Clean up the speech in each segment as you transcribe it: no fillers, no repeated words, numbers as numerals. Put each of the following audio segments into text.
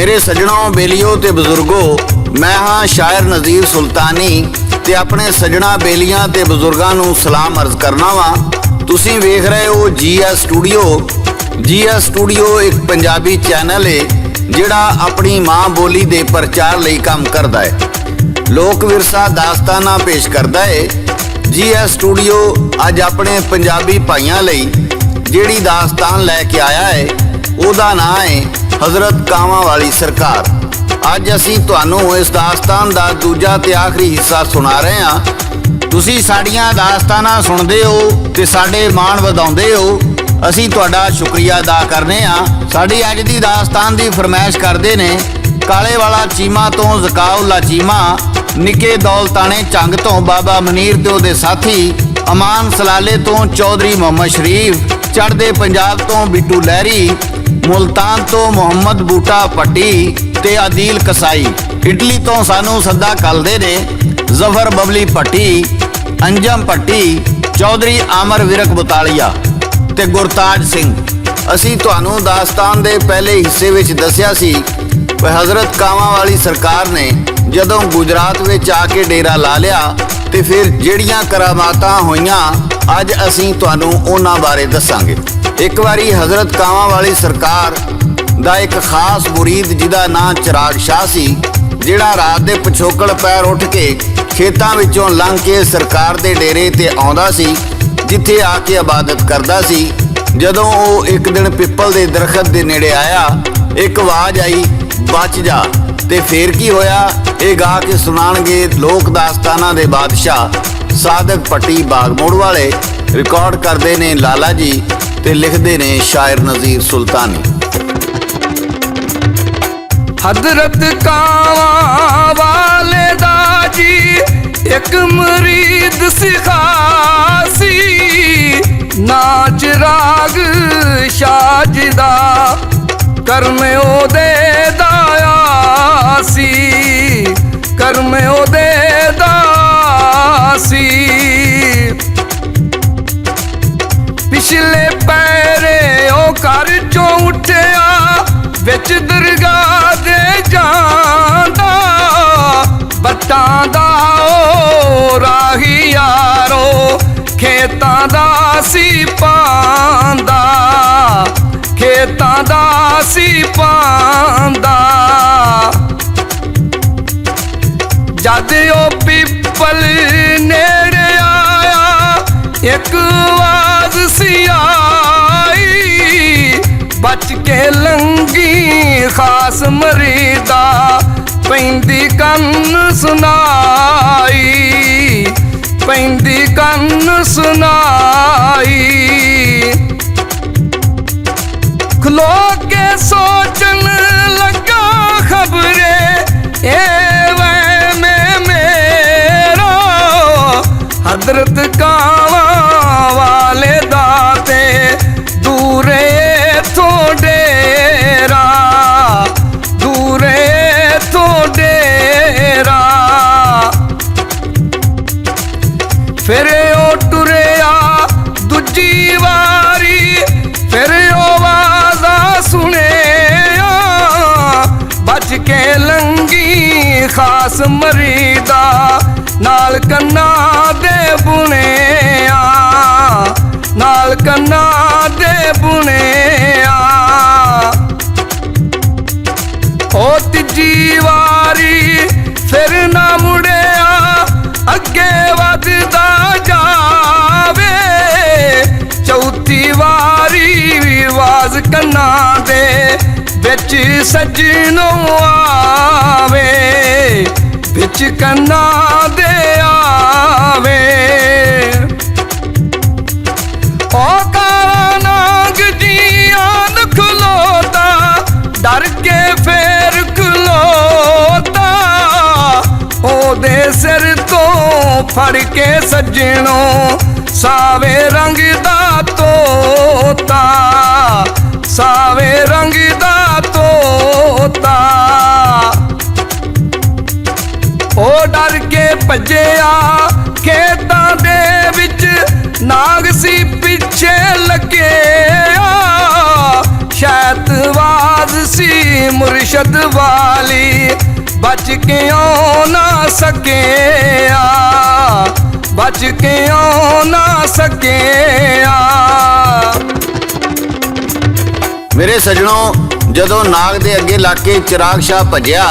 मेरे सजणों बेलियो ते बजुर्गो, मैं हाँ शायर नज़ीर सुल्तानी ते अपने सजणा बेलियां ते बजुर्गां नूं सलाम अर्ज करना वा। तुसीं वेख रहे हो GS स्टूडियो। GS स्टूडियो एक पंजाबी चैनल है जिहड़ा अपनी माँ बोली दे प्रचार लई काम करदा है, लोक विरसा दास्ताना पेश करदा है। GS स्टूडियो अज अपने पंजाबी भाइयों लई जिहड़ी दास्तान लैके आया है उहदा नाम है हज़रत कावां वाली सरकार। अज असीं तुहानूं इस दास्तान दा दूजा ते आखिरी हिस्सा सुना रहे हां। तुसीं साडीआं दास्तानां सुणदे हो ते साडे मान वधाउंदे हो, असीं तुहाडा शुक्रिया अदा करने हां। साडी अज दी दास्तान दी फरमाइश करदे ने काले वाला चीमा तो ज़काउल्ला चीमा, निके दौलताने चंग तो बाबा मनीर ते उहदे साथी, अमान सलाले तो चौधरी मोहम्मद शरीफ, चढ़दे पंजाब तो बिट्टू लहरी, मुल्तान तो मुहम्मद बूटा पट्टी ते आदिल कसाई, इटली तो सानू सदा कलदे ने जफर बबली भट्टी, अंजम भट्टी, चौधरी आमर विरक बुतालिया ते गुरताज सिंह। असी तुहानू दास्तान दे पहले हिस्से विच दस्या सी कि हज़रत कावां वाली सरकार ने जदों गुजरात विच आके डेरा ला लिया ते फिर जिहड़ियां करामातां होईयां अज असी तुहानू उन्हां बारे दसांगे। एक बारी हज़रत कावां वाली सरकार दा एक खास मुरीद जिहदा नाम चिराग शाह सी, जिहड़ा रात दे पिछोकड़ पैर उठ के खेतां विचों लंघ के सरकार दे डेरे ते आउंदा सी, जिथे आके इबादत करदा सी। जदों वो एक दिन पिपल दे दरखत दे नेड़े आया, एक आवाज़ आई बच जा, ते फिर की होया ये गा के सुनाणगे लोक दास्ताना दे बादशाह सादक पट्टी बागमोड़ वाले। रिकॉर्ड करते ने लाला जी ते लिखते ने शायर नज़ीर सुल्तानी। हज़रत कावां वाले दा जी एक मुरीद सिखासी, नाच राग शाजदा कर्म ओदे दायासी, कर्म ओदे दासी। पिछले पैरे ओ घर चों उठिया विच दरगाह दे जांदा, बट्टां दा ओ राही यारो खेतां दा सी पांदा, खेतां दा सी पांदा। जद ओ पिपल नेड़े आया एक आवाज़ सी आई, बच के लंगी खास मरीदा पैंदी कन्न सुनाई, पैंदी कन्न सुनाई। खलो के सोचन लगा खबरे ए में मेरा, हज़रत कावां वाले दाते दूरे तो डेरा, दूरे तो डेरा। फिर ओ टुरिया दूजी वारी, फिर ओ आवाज़ा सुनिया, बच के लंगी खास मरीदा नाल कन्ना दे बुनिया, नाल कन्ना दे बुनिया। ओ तीजी वारी फिर ना मुड़िया, अगे वधदा जावे, चौथी वारी आवाज़ कन्ना दे बिच सजनों आवे, बिच कन्ना दे आवे। ओ काला नाग जियां खलोता, डर के फिर खलोता, ओदे सिर तो फड़ के सजनों सावे रंग दा तोता, सावे रंग दा तोता। ओ डर के भज्जिया खेतां दे विच, नाग सी पिछे लगे, शैतवाज सी मुर्शद वाली बच के आ ना सकिया, बच के आ ना सकिया। मेरे सजणों, ਜਦੋਂ ਨਾਗ ਦੇ ਅੱਗੇ ਲੱਗ ਕੇ ਚਿਰਾਗ ਸ਼ਾਹ ਭੱਜਿਆ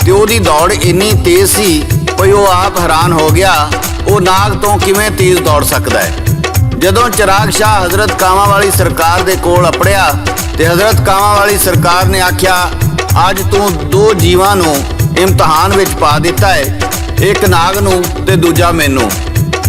ਤੇ ਉਹਦੀ ਦੌੜ ਇੰਨੀ ਤੇਜ਼ ਸੀ ਕਿ ਉਹ ਆਪ ਹੈਰਾਨ ਹੋ ਗਿਆ ਉਹ ਨਾਗ ਤੋਂ ਕਿਵੇਂ ਤੇਜ਼ ਦੌੜ ਸਕਦਾ ਹੈ। ਜਦੋਂ ਚਿਰਾਗ ਸ਼ਾਹ ਹਜ਼ਰਤ ਕਾਵਾਂ ਵਾਲੀ ਸਰਕਾਰ ਦੇ ਕੋਲ ਅਪੜਿਆ ਤੇ ਹਜ਼ਰਤ ਕਾਵਾਂ ਵਾਲੀ ਸਰਕਾਰ ਨੇ ਆਖਿਆ, ਅੱਜ ਤੂੰ ਦੋ ਜੀਵਾਂ ਨੂੰ ਇਮਤਿਹਾਨ ਵਿੱਚ ਪਾ ਦਿੱਤਾ ਹੈ, ਇੱਕ ਨਾਗ ਨੂੰ ਤੇ ਦੂਜਾ ਮੈਨੂੰ।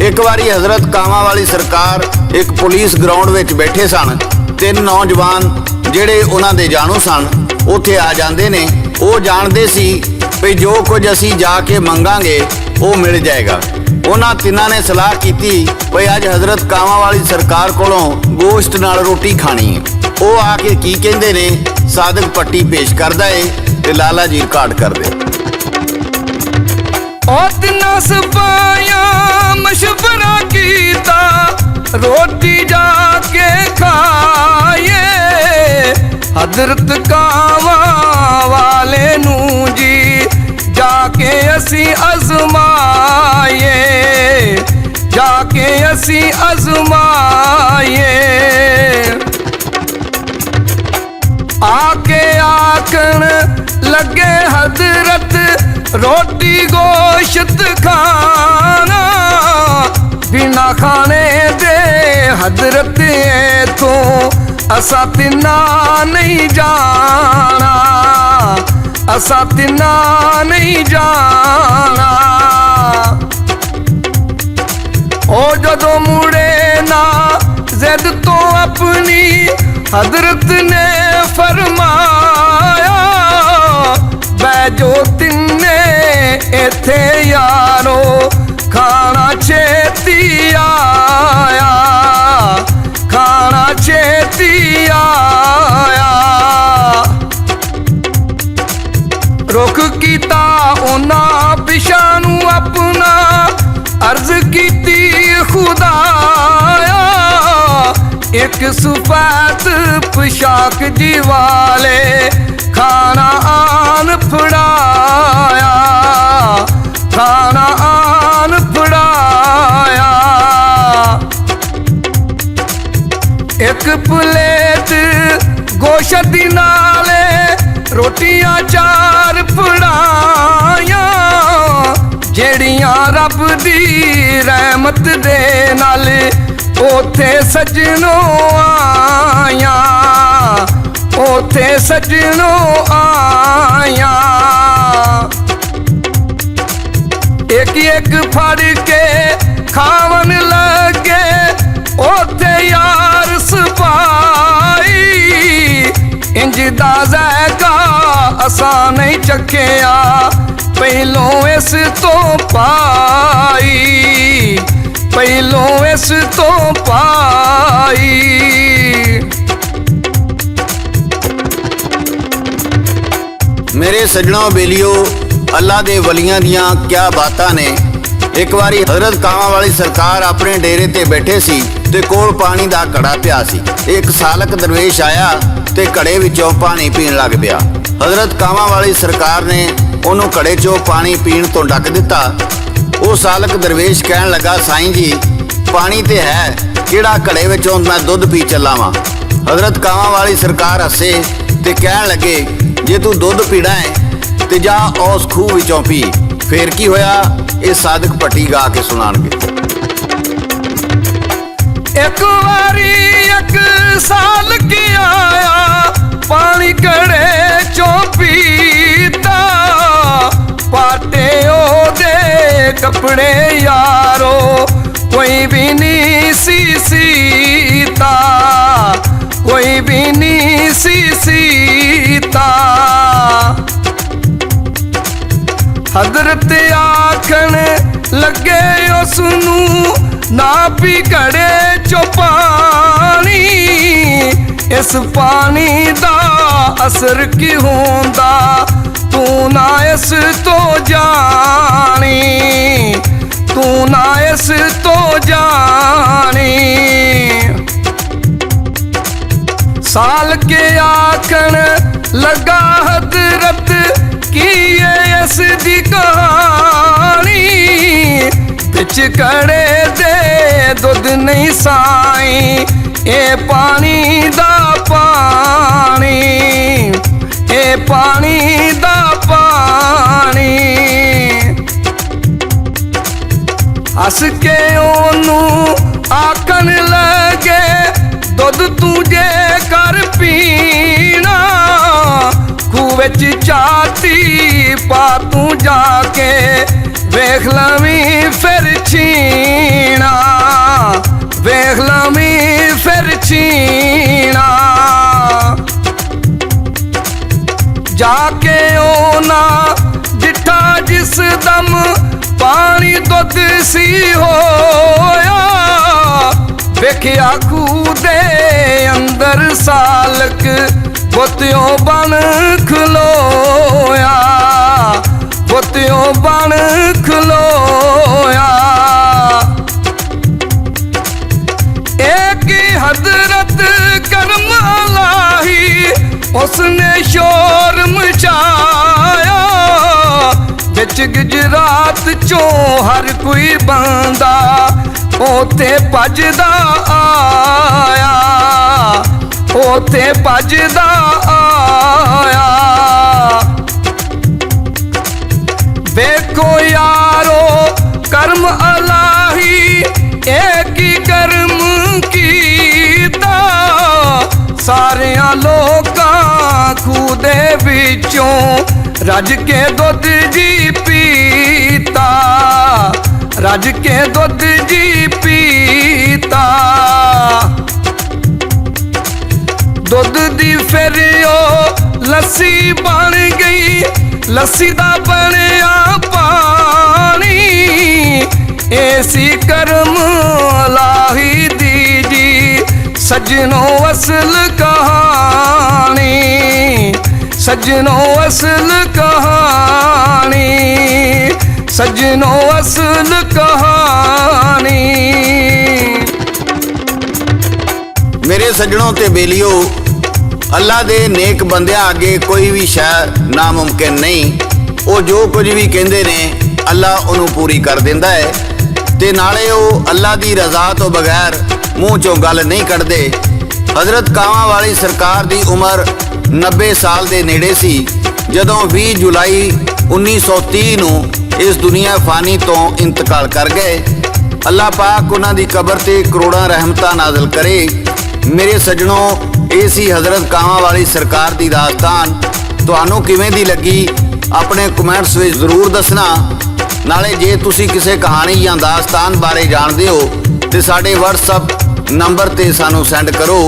ਇੱਕ ਵਾਰੀ ਹਜ਼ਰਤ ਕਾਵਾਂ ਵਾਲੀ ਸਰਕਾਰ ਇੱਕ ਪੁਲਿਸ ਗਰਾਊਂਡ ਵਿੱਚ ਬੈਠੇ ਸਨ। ਤਿੰਨ ਨੌਜਵਾਨ ਜਿਹੜੇ ਉਹਨਾਂ ਦੇ ਜਾਣੂ ਸਨ ਉੱਥੇ ਆ ਜਾਂਦੇ ਨੇ। ਉਹ ਜਾਣਦੇ ਸੀ ਵੀ ਜੋ ਕੁਝ ਅਸੀਂ ਜਾ ਕੇ ਮੰਗਾਂਗੇ ਉਹ ਮਿਲ ਜਾਏਗਾ। ਉਹਨਾਂ ਤਿੰਨਾਂ ਨੇ ਸਲਾਹ ਕੀਤੀ ਵੀ ਅੱਜ ਹਜ਼ਰਤ ਕਾਵਾਂ ਵਾਲੀ ਸਰਕਾਰ ਕੋਲੋਂ ਗੋਸ਼ਤ ਨਾਲ ਰੋਟੀ ਖਾਣੀ ਹੈ। ਉਹ ਆ ਕੇ ਕੀ ਕਹਿੰਦੇ ਨੇ, ਸਾਦਕ ਪੱਟੀ ਪੇਸ਼ ਕਰਦਾ ਏ ਤੇ ਲਾਲਾ ਜੀ ਰਿਕਾਰਡ ਕਰਦੇ। ਉਹ ਤਿੰਨਾਂ ਸਿਪਾਹੀਆਂ ਮਸ਼ਵਰਾ ਕੀਤਾ, ਰੋਟੀ ਜਾ ਕੇ ਖਾਏ हजरत कावां वाले नूं जी जाके असी अजमाए, जाके असी अजमाए। आके आखन लगे हजरत रोटी गोश्त खाना, बिना खाने दे हजरत तो असा तिन्ना नहीं जाना, असा तिन्ना नहीं जाना। ओ जदों मुड़े ना जिद तो अपनी हजरत ने फरमाया, बैजो तिन्ने इथे यारो खाना छेती आया, खाना छेती आया। रुख कीता उन्हां पिछां नूं अपना, अर्ज कीती खुदाया, एक सफेद पोशाक जी वाले खाना आन फड़ाया, खाना आन फड़ाया। एक प्लेट गोश्त नाले रोटियां चार फड़ाया, जेड़ियां रब दी रहमत दे नाल ओथे सजनों आया, ओथे सजनों आया। एक एक फड़ के खावन लगे ओथे यार सिपाही, इंज दा ज़ायका असा नहीं चखिया पहलों इस तो पाई, पहलों इस तो पाई। मेरे सजणों बेलियो, अल्लाह दे वलियां दियां क्या बातां ने। एक वारी हजरत कावां वाली सरकार अपने डेरे ते बैठे सी ते कोल पानी दा घड़ा पिया सी। एक सालक दरवेश आया ते घड़े विचों पानी पीण लग पिया। हजरत कावां वाली सरकार ने ਉਹਨੂੰ ਘੜੇ 'ਚੋਂ ਪਾਣੀ ਪੀਣ ਤੋਂ ਡੱਕ ਦਿੱਤਾ। ਉਹ ਸਾਲਕ ਦਰਵੇਸ਼ ਕਹਿਣ ਲੱਗਾ, ਸਾਈਂ ਜੀ ਪਾਣੀ ਤੇ ਹੈ, ਕਿਹੜਾ ਘੜੇ ਵਿੱਚੋਂ ਮੈਂ ਦੁੱਧ ਪੀ ਚੱਲਾਂ ਵਾਂ। ਹਜ਼ਰਤ ਕਾਵਾਂ ਵਾਲੀ ਸਰਕਾਰ ਹੱਸੇ ਤੇ ਕਹਿਣ ਲੱਗੇ, ਜੇ ਤੂੰ ਦੁੱਧ ਪੀਣਾ ਹੈ ਤੇ ਜਾ ਉਸ ਖੂਹ ਵਿੱਚੋਂ ਪੀ। ਫੇਰ ਕੀ ਹੋਇਆ, ਇਹ ਸਾਦਕ ਪੱਟੀ ਗਾ ਕੇ ਸੁਣਾਣਗੇ। ਇੱਕ ਵਾਰੀ ਇੱਕ ਸਾਲਕ ਆਇਆ, ਪਾਣੀ ਘੜੇ 'ਚੋਂ ਪੀਤਾ, पाटे ओदे कपड़े यारो कोई भी नहीं सीता, कोई भी नहीं सीता। हजरत आखन लगे उसनू ना पी घड़े चो पानी, इस पानी दा असर की होंदा तू ना इस तो जानी, तू ना इस तो जानी। साल के आखन लगा हजरत की ये इस दी कहानी बिच कड़े दे दुध नहीं साई ए पानी दा पानी ए पानी दा पानी हस के ओनू आखन लगे दुध तुझे कर पीना खूह विच चाती पा तू जाके वेख लवी फिर छीना वेख लवी फिर छीना जाके ओना जिठा जिस दम पानी दुध सी होया वेख्या खूह दे अंदर सालक बुत्तियों बन खलोया बुत्तियों बन खलोया एक हजरत करम लाही उसने शोर मचाया बिच गुजरात चों हर कोई बंदा ओते भजदा आया ओते भजदा आया देखो यारो कर्म अलाही एक ही कर्म कीता सारियां लोकां खूह दे विचों रज के दुध जी पीता रज के दुध जी पीता दुध दी फिर ओ लस्सी बन गई लस्सी दा बनया पानी ऐसी कर्म लाही दी जी सजनों असल कहानी सजनों असल कहानी सजनों असल कहानी मेरे सज्जणों ते बेलियो अल्लाह दे नेक बंदियां अगे कोई भी शै नामुमकिन नहीं। वो जो कुछ भी कहते ने अल्लाह उन्होंने पूरी कर देंदा है ते नाले वो अल्लाह दी रजा तो बगैर मूँह चों गल नहीं कढ़दे। हजरत कावां वाली सरकार दी उम्र 90 साल दे नेड़े सी जदों 20 जुलाई 1930 नूं इस दुनिया फानी तो इंतकाल कर गए। अल्लाह पाक उन्हां दी कबर ते करोड़ां रहमतां नाज़िल करे। मेरे सज्जणों ये सी हजरत कावां वाली सरकार दी दास्तान। तुहानूं किवें दी लगी अपने कमेंट्स में जरूर दसना। नाले जे तुसी किसी कहानी या दास्तान बारे जानते हो तो साडे WhatsApp नंबर ते सानू सेंड करो।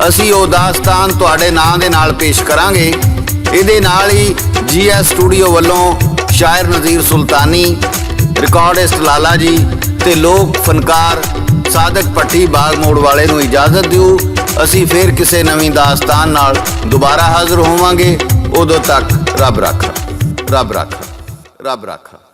असी वो दास्तान तुहाडे नाम दे नाल पेश करांगे। इहदे नाल ही GS स्टूडियो वालों शायर नज़ीर सुल्तानी, रिकॉर्डिस्ट लाला जी ते लोक फनकार सादक भट्टी बाग मोड़ वाले नूं इजाजत दिओ। असी फिर किसी नवीं दास्तान नाल दोबारा हाज़र होवांगे। उदों तक रब राखा, रब राखा, रब राखा।